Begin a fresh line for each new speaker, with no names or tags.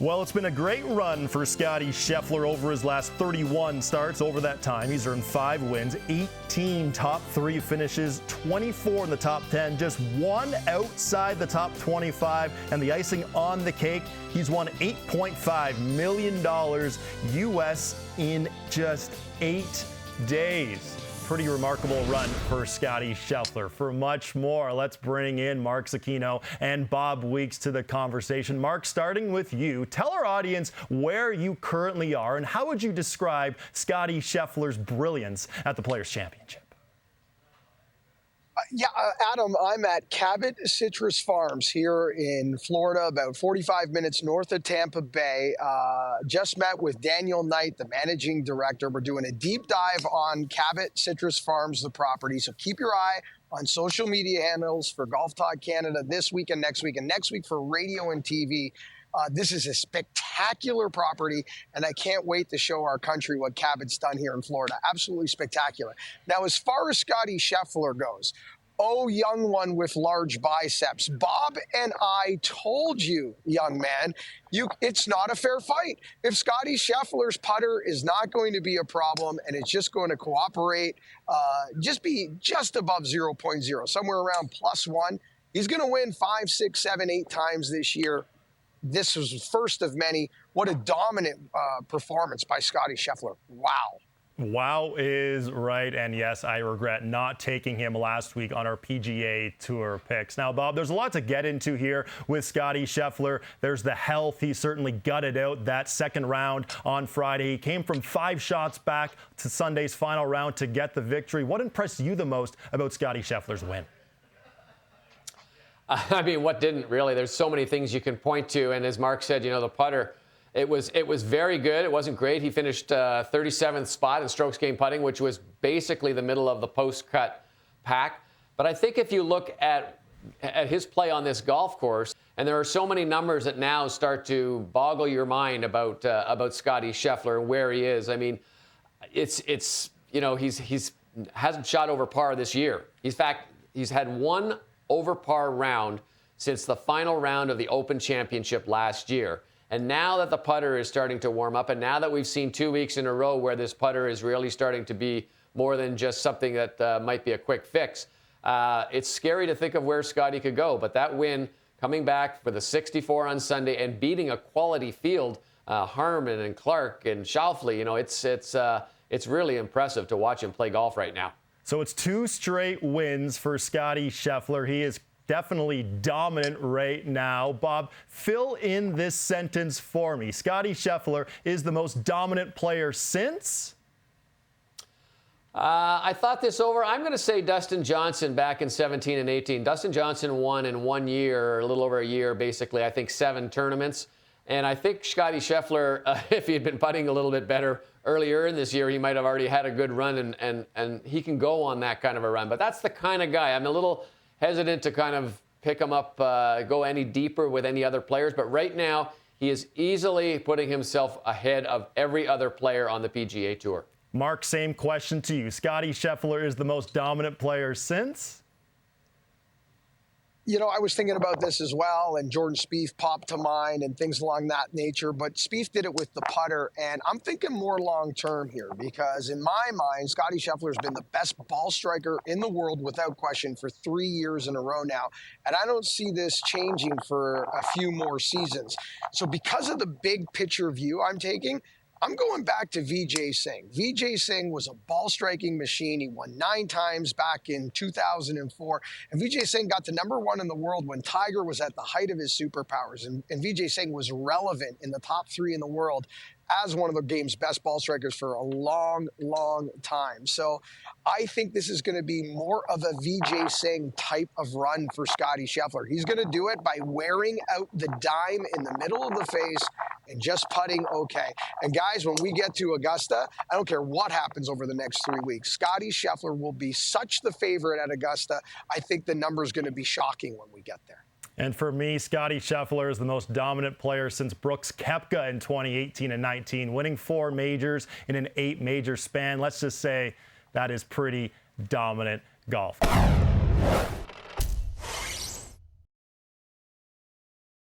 Well, it's been a great run for Scottie Scheffler over his last 31 starts. Over that time, he's earned 5 wins, 18 top 3 finishes, 24 in the top 10, just 1 outside the top 25. And the icing on the cake, he's won $8.5 million US in just 8 days. Pretty remarkable run for Scottie Scheffler. For much more, let's bring in Mark Zecchino and Bob Weeks to the conversation. Mark, starting with you, tell our audience where you currently are and how would you describe Scottie Scheffler's brilliance at the Players' Championship?
Adam, I'm at Cabot Citrus Farms here in Florida, about 45 minutes north of Tampa Bay. Just met with Daniel Knight, the managing director. We're doing a deep dive on Cabot Citrus Farms, the property. So keep your eye on social media handles for Golf Talk Canada this week and next week for radio and TV. This is a spectacular property, and I can't wait to show our country what Cabot's done here in Florida. Absolutely spectacular. Now, as far as Scottie Scheffler goes, oh, young one with large biceps, Bob and I told you, young man, it's not a fair fight. If Scottie Scheffler's putter is not going to be a problem and it's just going to cooperate, just be just above 0.0, somewhere around +1, he's going to win 5, 6, 7, 8 times this year. This was the first of many. What a dominant performance by Scottie Scheffler. Wow.
Wow is right, and yes, I regret not taking him last week on our PGA Tour picks. Now, Bob, there's a lot to get into here with Scottie Scheffler. There's the health. He certainly gutted out that second round on Friday. He came from 5 shots back to Sunday's final round to get the victory. What impressed you the most about Scottie Scheffler's win?
I mean, what didn't really? There's so many things you can point to, and as Mark said, the putter, it was very good. It wasn't great. He finished 37th spot in strokes gained putting, which was basically the middle of the post-cut pack. But I think if you look at his play on this golf course, and there are so many numbers that now start to boggle your mind about Scottie Scheffler and where he is. I mean, it's he's hasn't shot over par this year. In fact, he's had 1 over par round since the final round of the Open Championship last year. And now that the putter is starting to warm up, and now that we've seen 2 weeks in a row where this putter is really starting to be more than just something that might be a quick fix, it's scary to think of where Scottie could go. But that win, coming back for the 64 on Sunday and beating a quality field, Harman and Clark and Schauffele, it's really impressive to watch him play golf right now.
So it's 2 straight wins for Scottie Scheffler. He is definitely dominant right now. Bob, fill in this sentence for me. Scottie Scheffler is the most dominant player since?
I thought this over. I'm going to say Dustin Johnson back in 17 and 18. Dustin Johnson won in 1 year, or a little over a year, basically, I think 7 tournaments. And I think Scottie Scheffler, if he had been putting a little bit better earlier in this year, he might have already had a good run, and he can go on that kind of a run. But that's the kind of guy. I'm a little hesitant to kind of pick him up, go any deeper with any other players. But right now, he is easily putting himself ahead of every other player on the PGA Tour.
Mark, same question to you. Scottie Scheffler is the most dominant player since?
I was thinking about this as well, and Jordan Spieth popped to mind and things along that nature, but Spieth did it with the putter, and I'm thinking more long-term here because in my mind, Scottie Scheffler has been the best ball striker in the world without question for 3 years in a row now, and I don't see this changing for a few more seasons. So because of the big picture view I'm taking, I'm going back to Vijay Singh. Vijay Singh was a ball-striking machine. He won 9 times back in 2004. And Vijay Singh got to #1 in the world when Tiger was at the height of his superpowers. And Vijay Singh was relevant in the top 3 in the world as one of the game's best ball strikers for a long, long time. So I think this is going to be more of a Vijay Singh type of run for Scottie Scheffler. He's going to do it by wearing out the dime in the middle of the face and just putting okay. And guys, when we get to Augusta, I don't care what happens over the next 3 weeks, Scottie Scheffler will be such the favorite at Augusta. I think the number is going to be shocking when we get there.
And for me, Scottie Scheffler is the most dominant player since Brooks Koepka in 2018 and 19, winning 4 majors in an 8-major span. Let's just say that is pretty dominant golf.